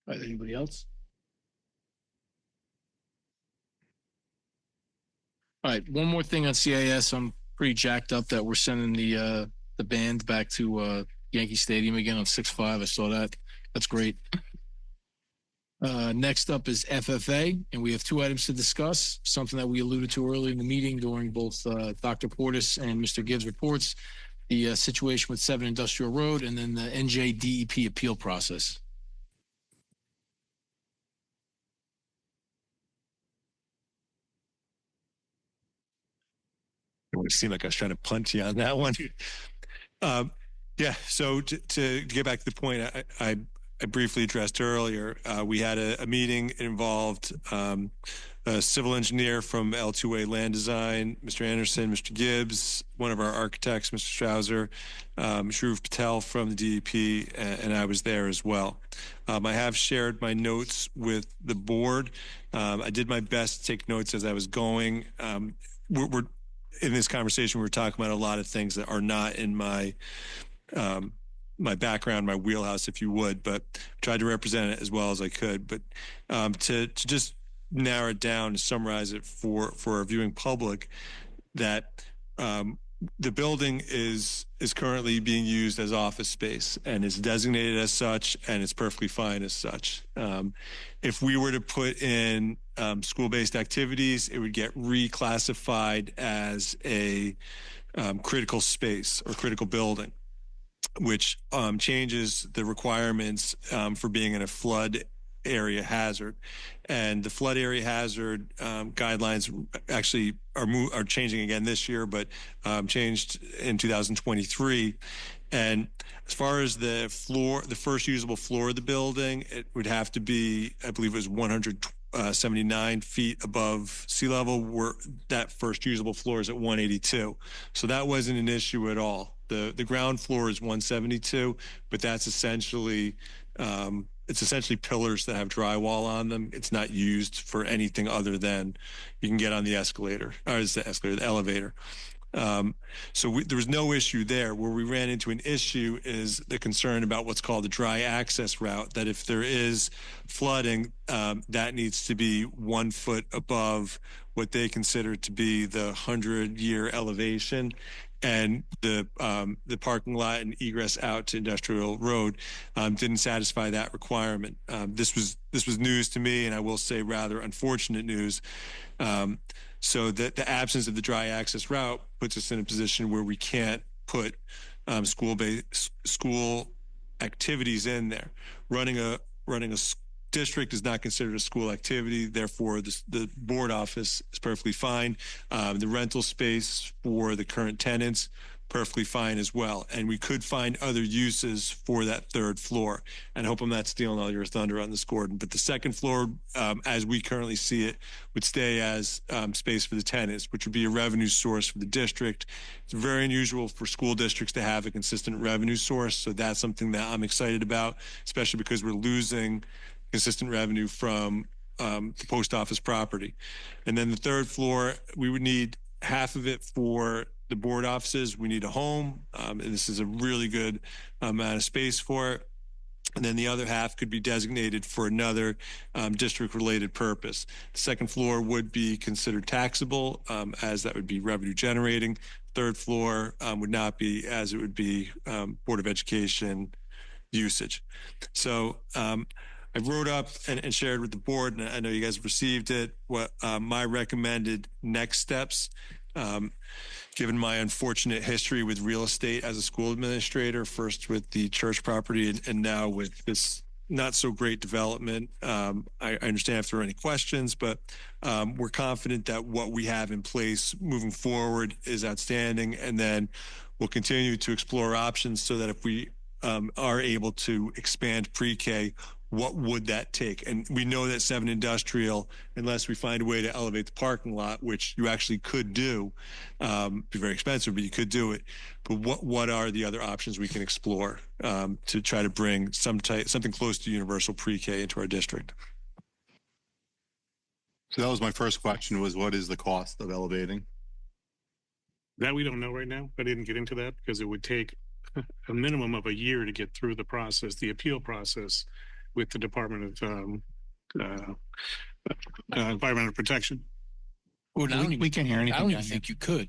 All right, anybody else? All right, one more thing on CIS. I'm pretty jacked up that we're sending the band back to Yankee Stadium again on 6/5. I saw that. That's great. Next up is FFA, and we have two items to discuss. Something that we alluded to earlier in the meeting during both Dr. Portis and Mr. Gibbs' reports: the situation with 7 Industrial Road, and then the NJDEP appeal process. It would seem like I was trying to punt you on that one. Um, yeah. So to get back to the point I briefly addressed earlier, we had a meeting. It involved a civil engineer from L2A Land Design, Mr. Anderson, Mr. Gibbs, one of our architects, Mr. Strauser, Shruv Patel from the DEP, and I was there as well. I have shared my notes with the board. I did my best to take notes as I was going. We're in this conversation, we're talking about a lot of things that are not in my my background, my wheelhouse, if you would, but tried to represent it as well as I could. But to just narrow it down and summarize it for our viewing public, that the building is currently being used as office space and is designated as such, and it's perfectly fine as such. If we were to put in school-based activities, it would get reclassified as a critical space or critical building, which changes the requirements for being in a flood area hazard. And the flood area hazard guidelines actually are changing again this year, but changed in 2023. And as far as the floor, the first usable floor of the building, it would have to be, I believe it was 179 feet above sea level, where that first usable floor is at 182. So that wasn't an issue at all. The ground floor is 172, but that's essentially it's essentially pillars that have drywall on them. It's not used for anything other than you can get on the escalator, or is the escalator, the elevator. So there was no issue there. Where we ran into an issue is the concern about what's called the dry access route, that if there is flooding, that needs to be 1 foot above what they consider to be the 100-year elevation. And the parking lot and egress out to Industrial Road didn't satisfy that requirement. This was news to me, and I will say rather unfortunate news. So that the absence of the dry access route puts us in a position where we can't put school activities in there. Running a district is not considered a school activity. Therefore, the board office is perfectly fine. The rental space for the current tenants, perfectly fine as well. And we could find other uses for that third floor. And I hope I'm not stealing all your thunder on this, Gordon. But the second floor, as we currently see it, would stay as space for the tenants, which would be a revenue source for the district. It's very unusual for school districts to have a consistent revenue source. So that's something that I'm excited about, especially because we're losing consistent revenue from the post office property. And then the third floor, we would need half of it for the board offices. We need a home, and this is a really good amount of space for it. And then the other half could be designated for another district-related purpose. The second floor would be considered taxable, as that would be revenue generating. Third floor would not be, as it would be Board of Education usage. So I wrote up and shared with the board, and I know you guys received it, what my recommended next steps. Given my unfortunate history with real estate as a school administrator, first with the church property and now with this not so great development. I understand if there are any questions, but we're confident that what we have in place moving forward is outstanding. And then we'll continue to explore options so that if we are able to expand pre-K, what would that take? And we know that 7 Industrial, unless we find a way to elevate the parking lot, which you actually could do, be very expensive, but you could do it. But what are the other options we can explore to try to bring something close to universal pre-K into our district? So that was my first question, was what is the cost of elevating? That we don't know right now. I didn't get into that because it would take a minimum of a year to get through the process, the appeal process. with the Department of uh, Environmental Protection. Or We can't hear I anything don't even down here. think you could,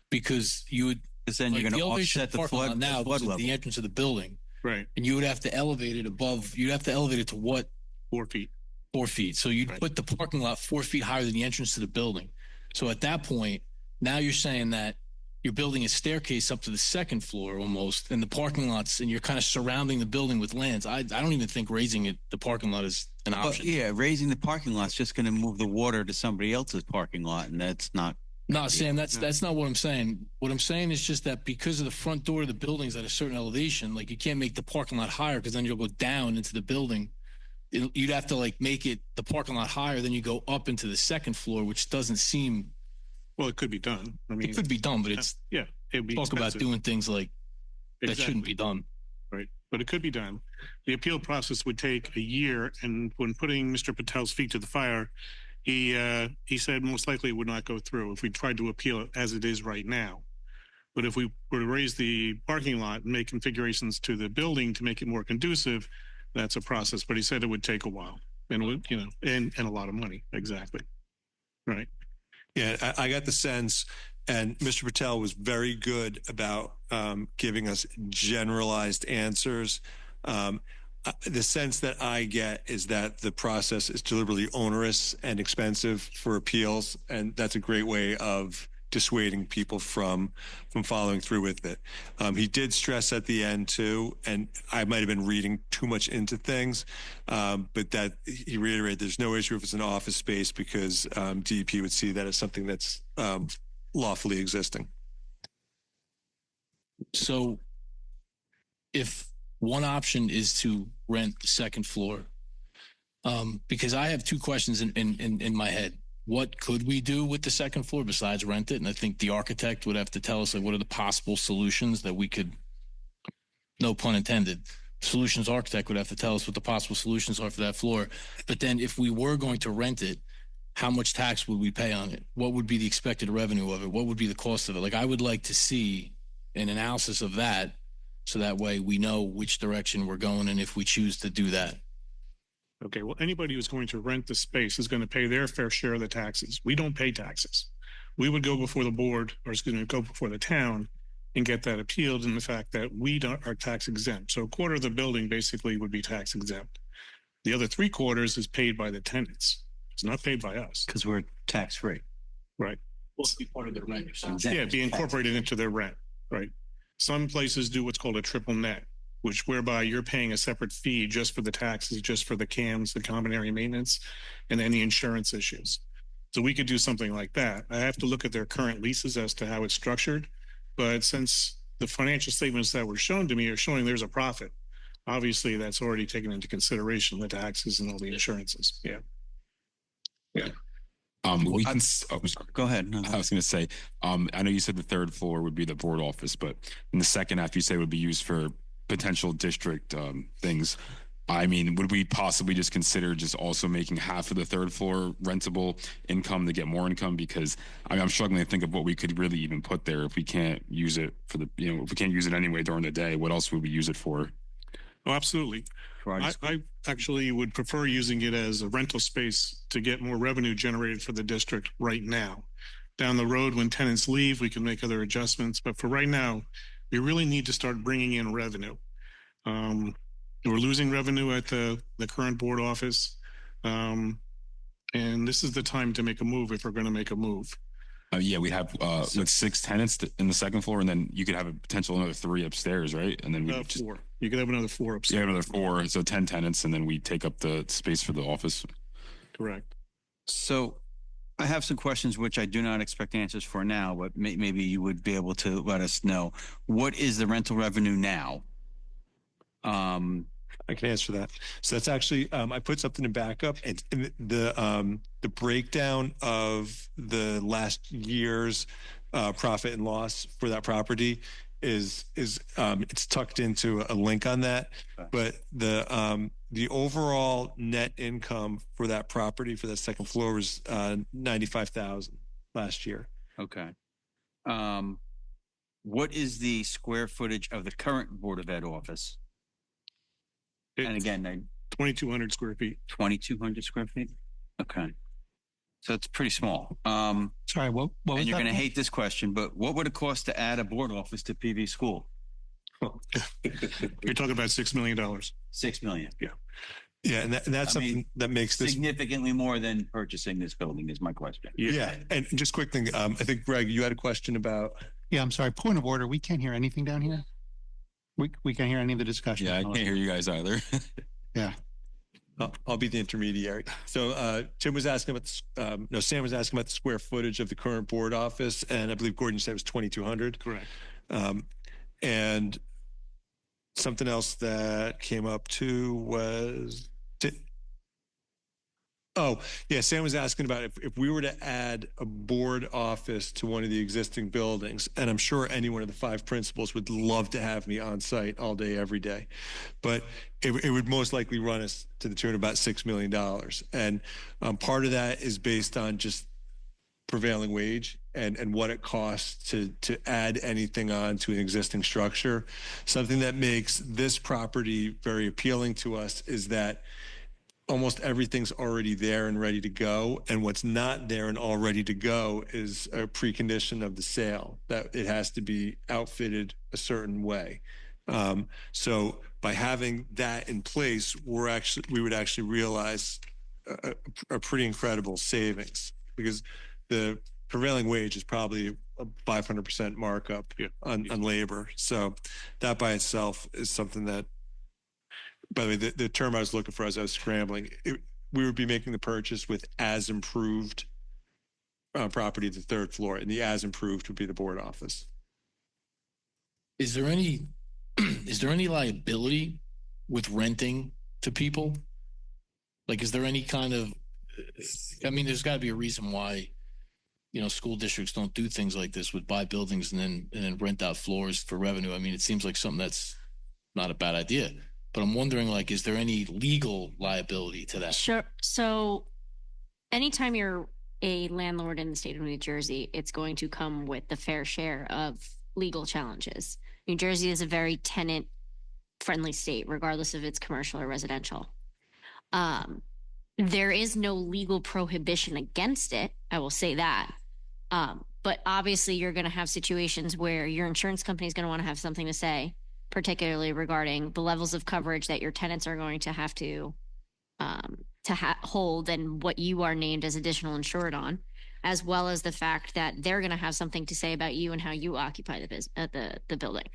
because you would, Because then like you're the going to elevation of offset the the parking lot flood, now, the flood is at level. the entrance of the building, Right. and you would have to elevate it above, you'd have to elevate it to what? 4 feet. 4 feet. So you'd Right. put the parking lot 4 feet higher than the entrance to the building. So at that point, now you're saying that you're building a staircase up to the second floor almost, and the parking lots, and you're kind of surrounding the building with lands. I don't even think raising it, the parking lot, is an But option. yeah, raising the parking lot's just going to move the water to somebody else's parking lot, and that's not. No, Sam, No. that's not what I'm saying. What I'm saying is just that because of the front door of the building's at a certain elevation, like you can't make the parking lot higher, because then you'll go down into the building. You'd have to like make it the parking lot higher, then you go up into the second floor, which doesn't seem, Well, it could be done. I mean, it could be done, but it's yeah, it'd be talk about expensive. doing things like that shouldn't be done. Right, but it could be done. The appeal process would take a year, and when putting Mr. Patel's feet to the fire, he said most likely it would not go through if we tried to appeal it as it is right now. But if we were to raise the parking lot and make configurations to the building to make it more conducive, that's a process. But he said it would take a while, and it would, and a lot of money. Exactly. Right. Yeah, I got the sense, and Mr. Patel was very good about giving us generalized answers. The sense that I get is that the process is deliberately onerous and expensive for appeals, and that's a great way of dissuading people from following through with it. He did stress at the end too, and I might have been reading too much into things, but that he reiterated there's no issue if it's an office space, because DEP would see that as something that's lawfully existing. So if one option is to rent the second floor, because I have two questions in my head. What could we do with the second floor besides rent it? And I think the architect would have to tell us, like, what are the possible solutions that we could, no pun intended, solutions architect would have to tell us what the possible solutions are for that floor. But then if we were going to rent it, how much tax would we pay on it? What would be the expected revenue of it? What would be the cost of it? Like, I would like to see an analysis of that, so that way we know which direction we're going and if we choose to do that. Okay, well, anybody who's going to rent the space is going to pay their fair share of the taxes. We don't pay taxes. We would go before the board, or it's going to go before the town, and get that appealed in the fact that we are tax exempt. So a quarter of the building basically would be tax exempt. The other 3/4 is paid by the tenants. It's not paid by us. Because we're tax free. Right. Well, be part of the rent. Yeah, be incorporated into their rent. Right. Some places do what's called a triple net, which whereby you're paying a separate fee just for the taxes, just for the CAMs, the common area maintenance, and any insurance issues. So we could do something like that. I have to look at their current leases as to how it's structured. But since the financial statements that were shown to me are showing there's a profit, obviously that's already taken into consideration, the taxes and all the insurances. Yeah. We can. I'm sorry. Go ahead. No, I was going to say, I know you said the third floor would be the board office, but in the second half, you say would be used for potential district things. I mean, would we possibly just consider just also making half of the third floor rentable income to get more income? Because I mean, I'm struggling to think of what we could really even put there if we can't use it for the, if we can't use it anyway during the day. What else would we use it for? Oh, absolutely. I actually would prefer using it as a rental space to get more revenue generated for the district right now. Down the road, when tenants leave, we can make other adjustments. But for right now, we really need to start bringing in revenue. We're losing revenue at the current board office. And this is the time to make a move if we're going to make a move. Yeah, we have with 6 tenants in the second floor, and then you could have a potential another 3 upstairs, right? And then we just 4. You could have another 4 upstairs. yeah, another 4, so 10 tenants, and then we take up the space for the office. Correct. So I have some questions which I do not expect answers for now, but maybe you would be able to let us know. What is the rental revenue now? I can answer that. So that's actually I put something in backup, and the breakdown of the last year's profit and loss for that property is it's tucked into a link on that. Okay. But the overall net income for that property for that second floor was $95,000 last year. Okay. What is the square footage of the current Board of Ed office? And again, 2,200 square feet. 2,200 square feet? Okay. So it's pretty small. Sorry, what was And you're that? going to hate this question, but what would it cost to add a board office to PV school? You're talking about $6 million. 6 million. Yeah, and that's I mean, something that makes this. Significantly more than purchasing this building is my question. Yeah, and just quick thing, I think Greg, you had a question about. Yeah, I'm sorry. Point of order. We can't hear anything down here. We can't hear any of the discussion. Yeah, I can't hear you guys either. Yeah. I'll be the intermediary. So Tim was asking about Sam was asking about the square footage of the current board office, and I believe Gordon said it was 2,200. Correct. And something else that came up too was, Sam was asking about if we were to add a board office to one of the existing buildings, and I'm sure any one of the 5 principals would love to have me on site all day, every day, but it would most likely run us to the tune of about $6 million. And part of that is based on just prevailing wage and what it costs to add anything on to an existing structure. Something that makes this property very appealing to us is that almost everything's already there and ready to go. And what's not there and all ready to go is a precondition of the sale, that it has to be outfitted a certain way. So by having that in place, we would actually realize a pretty incredible savings, because the prevailing wage is probably a 500% markup on labor. So that by itself is something that, by the way, the term I was looking for as I was scrambling, we would be making the purchase with as improved property at the 3rd floor, and the as improved would be the board office. Is there any liability with renting to people? Like, is there any kind of, I mean, there's got to be a reason why, school districts don't do things like this, with buy buildings and then rent out floors for revenue. I mean, it seems like something that's not a bad idea, but I'm wondering, like, is there any legal liability to that? Sure. So anytime you're a landlord in the state of New Jersey, it's going to come with the fair share of legal challenges. New Jersey is a very tenant friendly state, regardless if it's commercial or residential. There is no legal prohibition against it. I will say that. But obviously you're going to have situations where your insurance company is going to want to have something to say, particularly regarding the levels of coverage that your tenants are going to have to hold, and what you are named as additional insured on, as well as the fact that they're going to have something to say about you and how you occupy the building.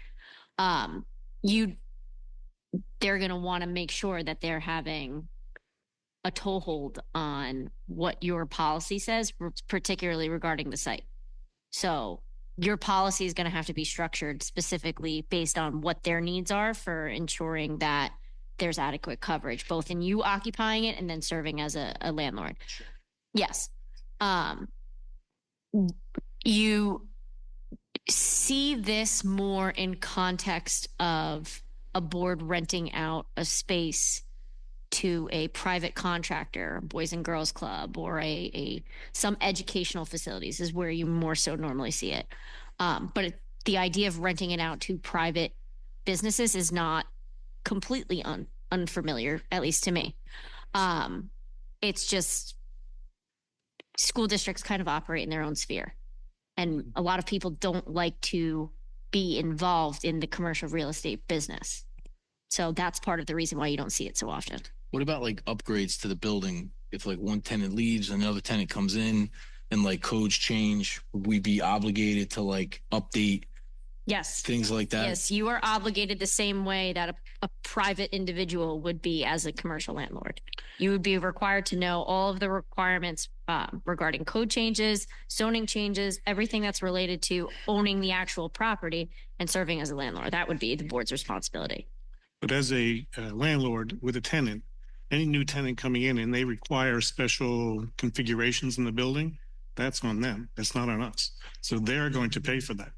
They're going to want to make sure that they're having a toehold on what your policy says, particularly regarding the site. So your policy is going to have to be structured specifically based on what their needs are for ensuring that there's adequate coverage, both in you occupying it and then serving as a landlord. Sure. Yes. You see this more in context of a board renting out a space to a private contractor, Boys and Girls Club, or some educational facilities is where you more so normally see it. But the idea of renting it out to private businesses is not completely unfamiliar, at least to me. It's just school districts kind of operate in their own sphere. And a lot of people don't like to be involved in the commercial real estate business. So that's part of the reason why you don't see it so often. What about like upgrades to the building? If like one tenant leaves, another tenant comes in, and like codes change, would we be obligated to like update? Yes. Things like that? Yes, you are obligated the same way that a private individual would be as a commercial landlord. You would be required to know all of the requirements regarding code changes, zoning changes, everything that's related to owning the actual property and serving as a landlord. That would be the board's responsibility. But as a landlord with a tenant, any new tenant coming in and they require special configurations in the building, that's on them. That's not on us. So they're going to pay for that.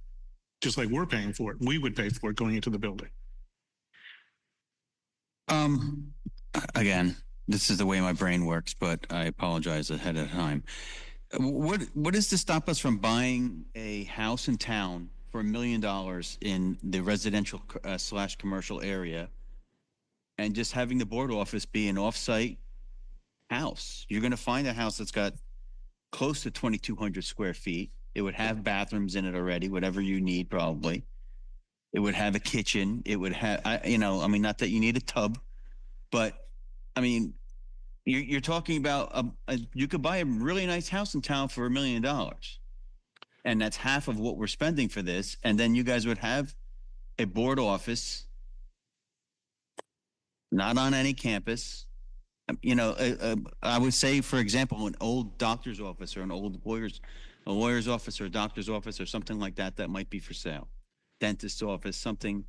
Just like we're paying for it. We would pay for it going into the building. Again, this is the way my brain works, but I apologize ahead of time. What is to stop us from buying a house in town for $1 million in the residential / commercial area and just having the board office be an off-site house. You're going to find a house that's got close to 2,200 square feet. It would have bathrooms in it already, whatever you need, probably. It would have a kitchen. It would have, not that you need a tub, but I mean, you're talking about you could buy a really nice house in town for $1 million, and that's half of what we're spending for this. And then you guys would have a board office, not on any campus. I would say, for example, an old doctor's office or an old lawyer's office or a doctor's office or something like that, that might be for sale. Dentist's office, something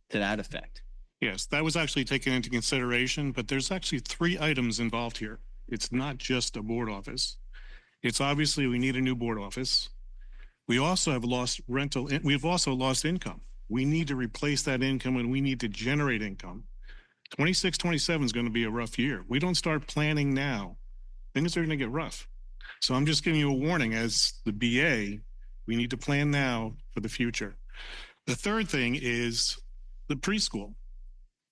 to that effect. Yes, that was actually taken into consideration, but there's actually 3 items involved here. It's not just a board office. It's obviously we need a new board office. We also have lost rental. We've also lost income. We need to replace that income and we need to generate income. 26, 27 is going to be a rough year. We don't start planning now, things are going to get rough. So I'm just giving you a warning as the BA, we need to plan now for the future. The third thing is the preschool.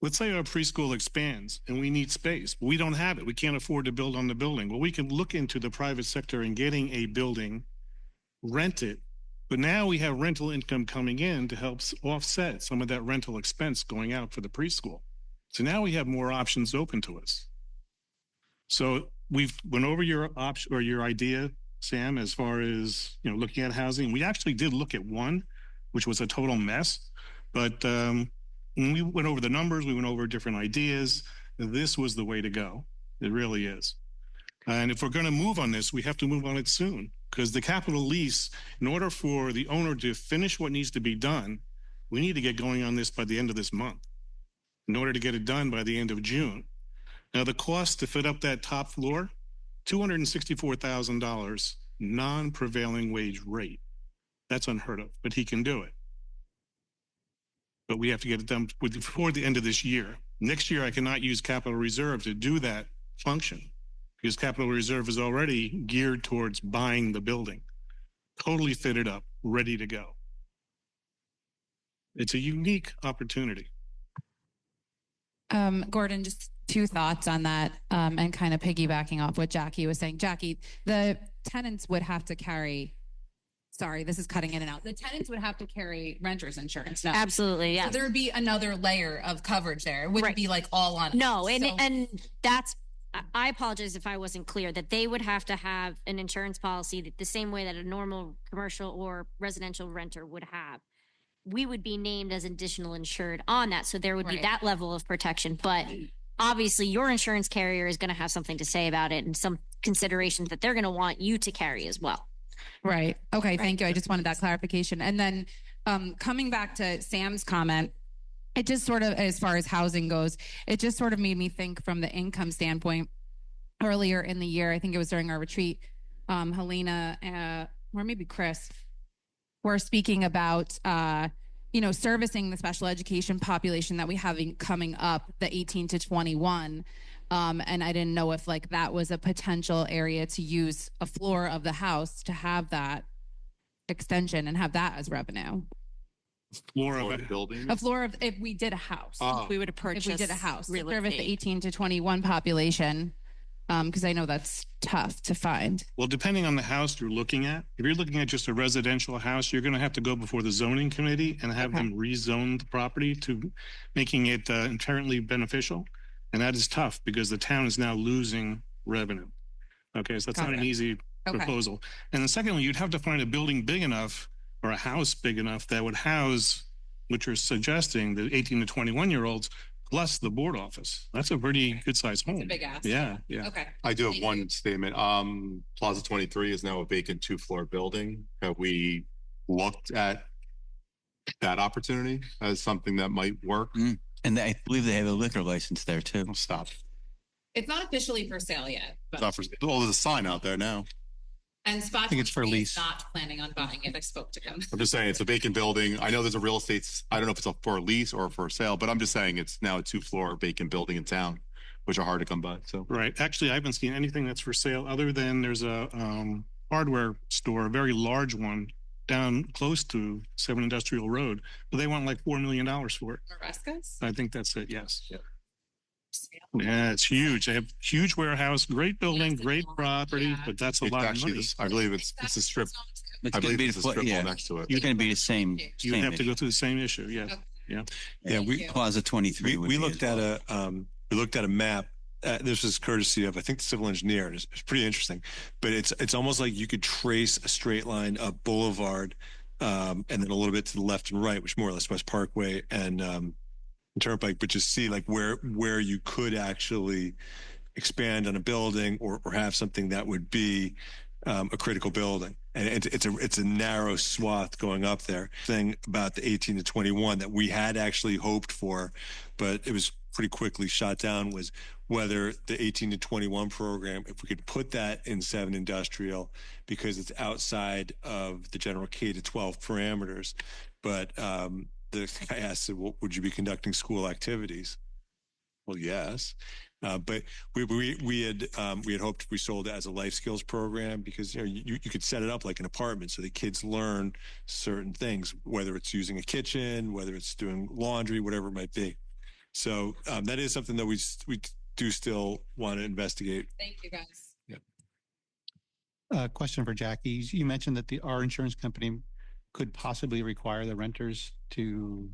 Let's say our preschool expands and we need space, but we don't have it. We can't afford to build on the building. Well, we can look into the private sector and getting a building, rent it. But now we have rental income coming in to help offset some of that rental expense going out for the preschool. So now we have more options open to us. So we've went over your option or your idea, Sam, as far as, looking at housing. We actually did look at one, which was a total mess. But when we went over the numbers, we went over different ideas. This was the way to go. It really is. And if we're going to move on this, we have to move on it soon, because the capital lease, in order for the owner to finish what needs to be done, we need to get going on this by the end of this month, in order to get it done by the end of June. Now, the cost to fit up that top floor, $264,000 non-prevailing wage rate. That's unheard of, but he can do it. But we have to get it done before the end of this year. Next year, I cannot use capital reserve to do that function, because capital reserve is already geared towards buying the building, totally fitted up, ready to go. It's a unique opportunity. Gordon, just 2 thoughts on that, and kind of piggybacking off what Jackie was saying. Jackie, the tenants would have to carry, sorry, this is cutting in and out. The tenants would have to carry renter's insurance. No. Absolutely, yeah. So there would be another layer of coverage there. It wouldn't be like all on. No, and that's, I apologize if I wasn't clear, that they would have to have an insurance policy the same way that a normal commercial or residential renter would have. We would be named as additional insured on that. So there would be that level of protection. But obviously your insurance carrier is going to have something to say about it and some considerations that they're going to want you to carry as well. Right. Okay. Thank you. I just wanted that clarification. And then coming back to Sam's comment, it just sort of, as far as housing goes, it just sort of made me think from the income standpoint. Earlier in the year, I think it was during our retreat, Helena, or maybe Chris, were speaking about, servicing the special education population that we have coming up, the 18 to 21. And I didn't know if that was a potential area to use a floor of the house to have that extension and have that as revenue. Floor of a building? A floor of, if we did a house. If we would have purchased, if we did a house to real service estate. the 18 to 21 population, because I know that's tough to find. Well, depending on the house you're looking at, if you're looking at just a residential house, you're going to have to go before the zoning committee and have them rezone the property to making it inherently beneficial. And that is tough because the town is now losing revenue. Okay, so that's not an easy proposal. And the second one, you'd have to find a building big enough or a house big enough that would house, which you're suggesting, the 18 to 21-year-olds plus the board office. That's a pretty good sized home. It's a big ask. Yeah, yeah. Okay. I do have one statement. Plaza 23 is now a vacant 2-floor building. Have we looked at that opportunity as something that might work? And I believe they have a liquor license there too. Oh, stop. It's not officially for sale yet, but It's not for, well, there's a sign out there now. and Spot think it's for 23 is lease. not planning on buying it. I spoke to him. I'm just saying it's a vacant building. I know there's a real estate, I don't know if it's up for a lease or for sale, but I'm just saying it's now a 2-floor vacant building in town, which are hard to come by. So Right. Actually, I haven't seen anything that's for sale other than there's a hardware store, a very large one down close to 7 Industrial Road, but they want like $4 million for it. Marescas? I think that's it. Yes. Yeah, it's huge. They have huge warehouse, great building, great property, but that's a It's lot of actually, money. I believe it's a strip. It's I going to believe be it's a strip mall next to it. It's going to be the same. You same have to issue. go through the same issue. Yes. Yeah. Yeah, Plaza 23. we looked at a map. This is courtesy of, I think, the civil engineer. And it's pretty interesting, but it's almost like you could trace a straight line up Boulevard, and then a little bit to the left and right, which more or less West Parkway and Turnpike, but just see like where you could actually expand on a building or have something that would be a critical building. And it's a narrow swath going up there. Thing about the 18 to 21 that we had actually hoped for, but it was pretty quickly shot down, was whether the 18 to 21 program, if we could put that in 7 industrial, because it's outside of the general K to 12 parameters. But the guy asked, well, would you be conducting school activities? Well, yes. But we had hoped we sold it as a life skills program, because you could set it up like an apartment so the kids learn certain things, whether it's using a kitchen, whether it's doing laundry, whatever it might be. So that is something that we do still want to investigate. Thank you, guys. Question for Jackie. You mentioned that our insurance company could possibly require the renters to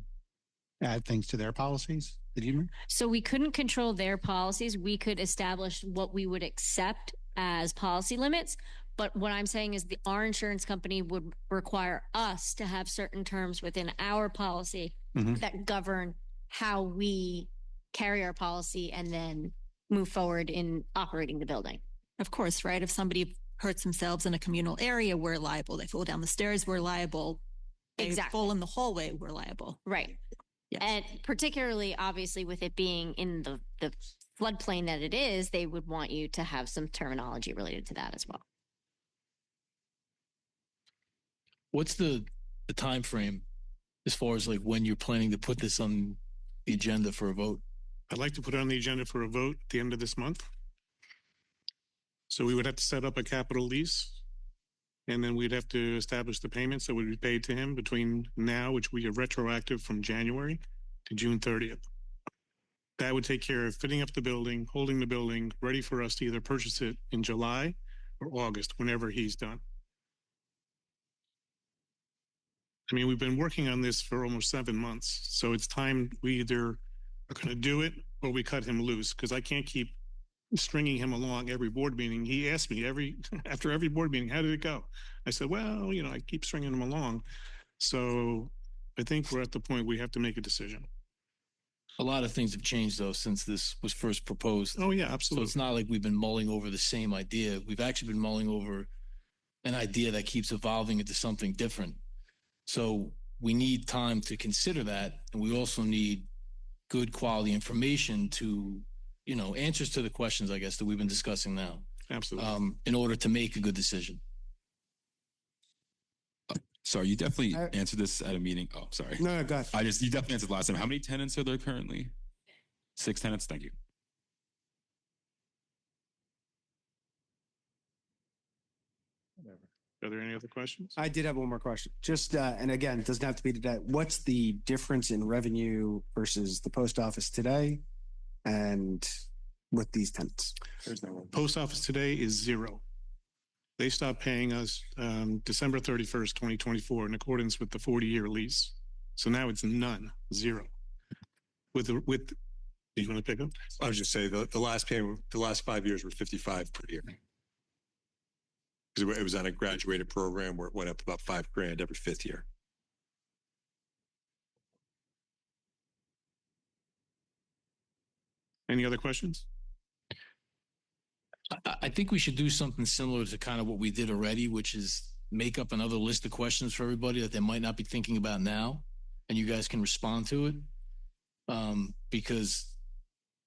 add things to their policies. Did you? So we couldn't control their policies. We could establish what we would accept as policy limits. But what I'm saying is our insurance company would require us to have certain terms within our policy that govern how we carry our policy and then move forward in operating the building. Of course, right? If somebody hurts themselves in a communal area, we're liable. They fall down the stairs, we're liable. They Exactly. fall in the hallway, we're liable. Right. Yes. And particularly, obviously, with it being in the floodplain that it is, they would want you to have some terminology related to that as well. What's the time frame as far as like when you're planning to put this on the agenda for a vote? I'd like to put it on the agenda for a vote at the end of this month. So we would have to set up a capital lease, and then we'd have to establish the payments that would be paid to him between now, which we have retroactive from January to June 30th. That would take care of fitting up the building, holding the building, ready for us to either purchase it in July or August, whenever he's done. I mean, we've been working on this for almost 7 months, so it's time we either are going to do it or we cut him loose, because I can't keep stringing him along every board meeting. He asked me after every board meeting, how did it go? I said, well, I keep stringing him along. So I think we're at the point we have to make a decision. A lot of things have changed though since this was first proposed. Oh yeah, So absolutely. it's not like we've been mulling over the same idea. We've actually been mulling over an idea that keeps evolving into something different. So we need time to consider that. And we also need good quality information to, answers to the questions, I guess, that we've been discussing now, Absolutely. in order to make a good decision. Sorry, you definitely answered this at a meeting. Oh, sorry. No, go ahead. You definitely answered last time. How many tenants are there currently? 6 tenants. Thank you. Are there any other questions? I did have one more question. Just, and again, it doesn't have to be today. What's the difference in revenue versus the post office today and with these tenants? There's no one. Post office today is zero. They stopped paying us December 31st, 2024, in accordance with the 40-year lease. So now it's none, zero. Do you want to pick up? I was just saying the last payment, the last 5 years were 55 per year. Because it was on a graduated program where it went up about $5,000 every 5th year. Any other questions? I think we should do something similar to kind of what we did already, which is make up another list of questions for everybody that they might not be thinking about now, and you guys can respond to it. Because,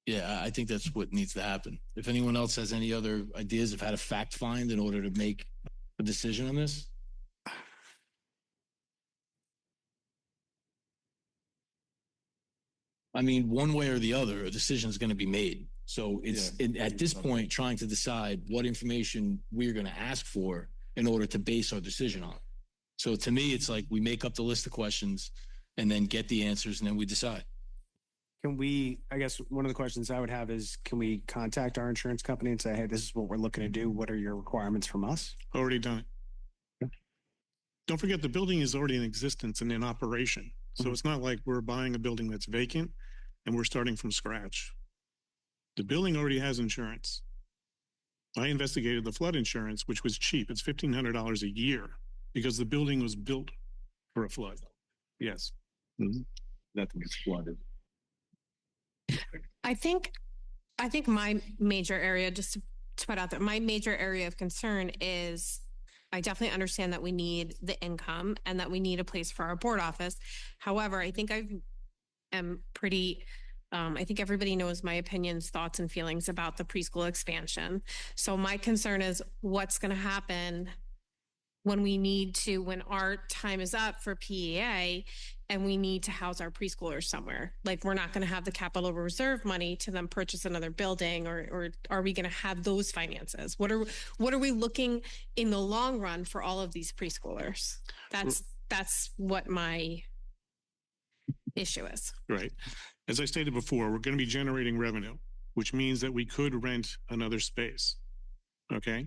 I think that's what needs to happen. If anyone else has any other ideas of how to fact find in order to make a decision on this. I mean, one way or the other, a decision is going to be made. So it's at this point trying to decide what information we're going to ask for in order to base our decision on. So to me, it's like we make up the list of questions and then get the answers and then we decide. Can we, I guess one of the questions I would have is, can we contact our insurance company and say, hey, this is what we're looking to do. What are your requirements from us? Already done it. Don't forget, the building is already in existence and in operation. So it's not like we're buying a building that's vacant and we're starting from scratch. The building already has insurance. I investigated the flood insurance, which was cheap. It's $1,500 a year because the building was built for a flood. Yes. Nothing gets flooded. I think my major area, just to put out there, my major area of concern is I definitely understand that we need the income and that we need a place for our board office. However, I think I think everybody knows my opinions, thoughts, and feelings about the preschool expansion. So my concern is what's going to happen when our time is up for PEA and we need to house our preschoolers somewhere. Like, we're not going to have the capital reserve money to then purchase another building, or are we going to have those finances? What are we looking in the long run for all of these preschoolers? That's what my issue is. Right. As I stated before, we're going to be generating revenue, which means that we could rent another space. Okay.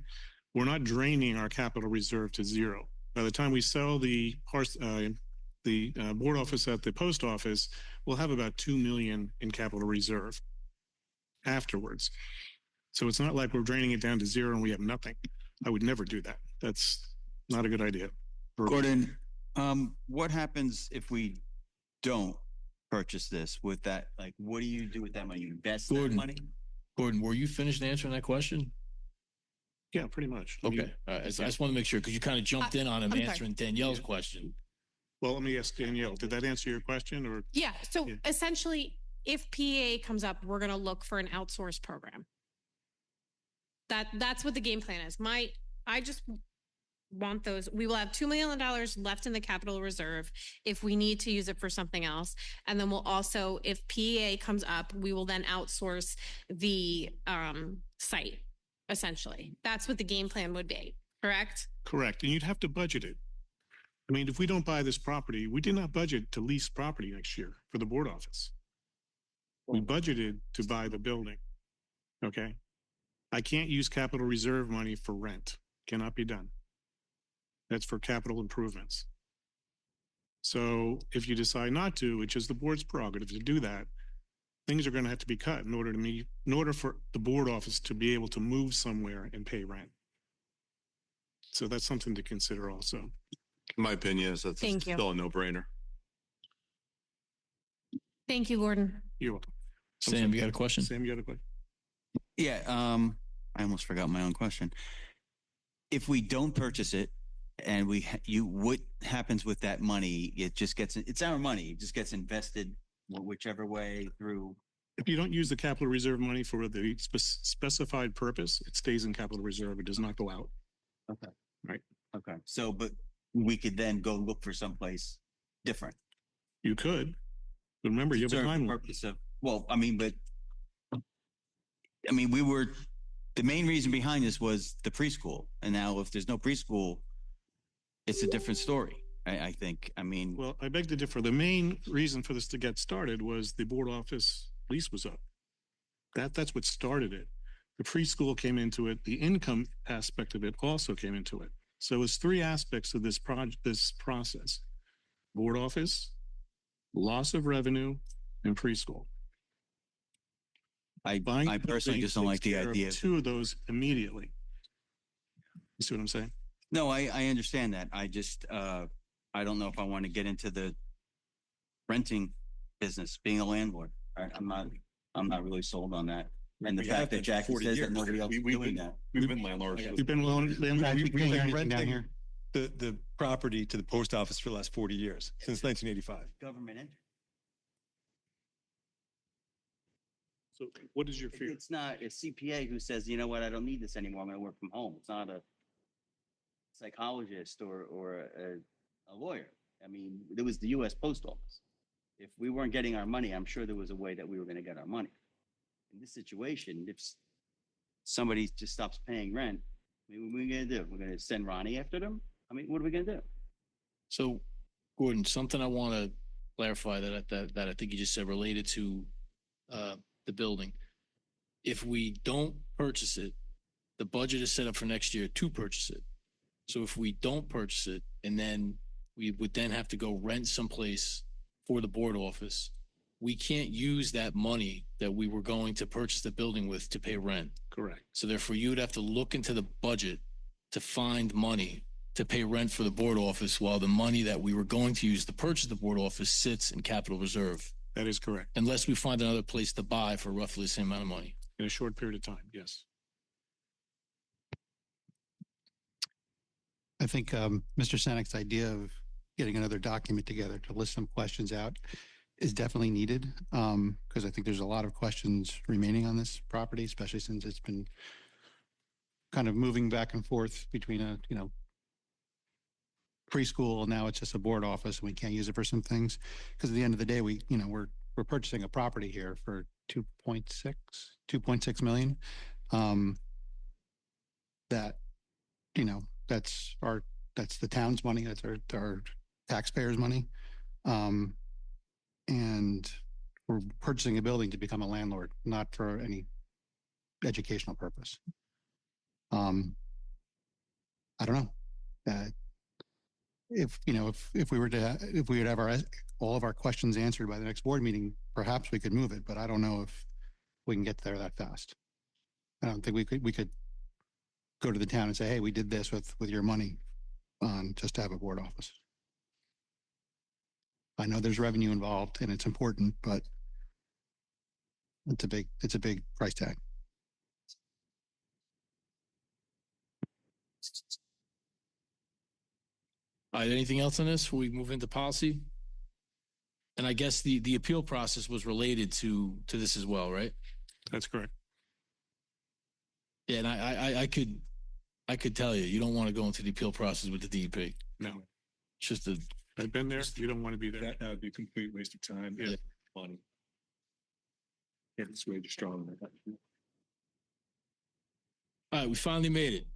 We're not draining our capital reserve to zero. By the time we sell the board office at the post office, we'll have about $2 million in capital reserve afterwards. So it's not like we're draining it down to zero and we have nothing. I would never do that. That's not a good idea. Gordon, what happens if we don't purchase this with that? Like, what do you do with that money? You invest that money? Gordon, were you finished answering that question? Yeah, pretty much. Okay. I just want to make sure, because you kind of jumped in on him answering Danielle's question. Well, let me ask Danielle, did that answer your question? Or Yeah. So essentially, if PEA comes up, we're going to look for an outsourced program. That's what the game plan is. I just want those. We will have $2 million left in the capital reserve if we need to use it for something else. And then we'll also, if PEA comes up, we will then outsource the site, essentially. That's what the game plan would be, correct? Correct. And you'd have to budget it. I mean, if we don't buy this property, we did not budget to lease property next year for the board office. We budgeted to buy the building. Okay. I can't use capital reserve money for rent. Cannot be done. That's for capital improvements. So if you decide not to, which is the board's prerogative to do that, things are going to have to be cut in order for the board office to be able to move somewhere and pay rent. So that's something to consider also. My opinion is that's still a no-brainer. Thank you, Gordon. You're welcome. Sam, you got a question? Sam, you got a question? Yeah. I almost forgot my own question. If we don't purchase it and what happens with that money? It's our money. It just gets invested whichever way through. If you don't use the capital reserve money for the specified purpose, it stays in capital reserve. It does not go out. Okay. Right. Okay. So, but we could then go look for someplace different. You could. But remember, you have a timeline. The main reason behind this was the preschool. And now if there's no preschool, it's a different story, I think. Well, I beg to differ. The main reason for this to get started was the board office lease was up. That's what started it. The preschool came into it. The income aspect of it also came into it. So it's three aspects of this process: board office, loss of revenue, and preschool. I personally just don't like the idea of two of those immediately. You see what I'm saying? No, I understand that. I just I don't know if I want to get into the renting business, being a landlord. I'm not really sold on that. And the fact that Jackie says that nobody else is doing that. We've been landlords. You've been landlords. We've been renting the property to the post office for the last 40 years, since 1985. Government entity. So what is your fear? It's not a CPA who says, you know what, I don't need this anymore. I'm going to work from home. It's not a psychologist or a lawyer. I mean, it was the U.S. Post Office. If we weren't getting our money, I'm sure there was a way that we were going to get our money. In this situation, if somebody just stops paying rent, what are we going to do? We're going to send Ronnie after them? What are we going to do? So, Gordon, something I want to clarify that I think you just said related to the building. If we don't purchase it, the budget is set up for next year to purchase it. So if we don't purchase it, and then we would then have to go rent someplace for the board office, we can't use that money that we were going to purchase the building with to pay rent. Correct. So therefore, you would have to look into the budget to find money to pay rent for the board office, while the money that we were going to use to purchase the board office sits in capital reserve, That is correct. unless we find another place to buy for roughly the same amount of money. In a short period of time, yes. I think Mr. Senek's idea of getting another document together to list some questions out is definitely needed, because I think there's a lot of questions remaining on this property, especially since it's been kind of moving back and forth between a, preschool, and now it's just a board office and we can't use it for some things. Because at the end of the day, we're purchasing a property here for 2.6 million. That, that's the town's money. That's our taxpayers' money. And we're purchasing a building to become a landlord, not for any educational purpose. I don't know. If we would have all of our questions answered by the next board meeting, perhaps we could move it, but I don't know if we can get there that fast. I don't think we could go to the town and say, hey, we did this with your money just to have a board office. I know there's revenue involved and it's important, but it's a big price tag. All right, anything else on this before we move into policy? And I guess the appeal process was related to this as well, right? That's correct. Yeah, and I could tell you don't want to go into the appeal process with the DEP. No, It's just a I've been there. You don't want to be there. That would be a complete waste of time and money. Yeah, it's way too strong. all right, we finally made it.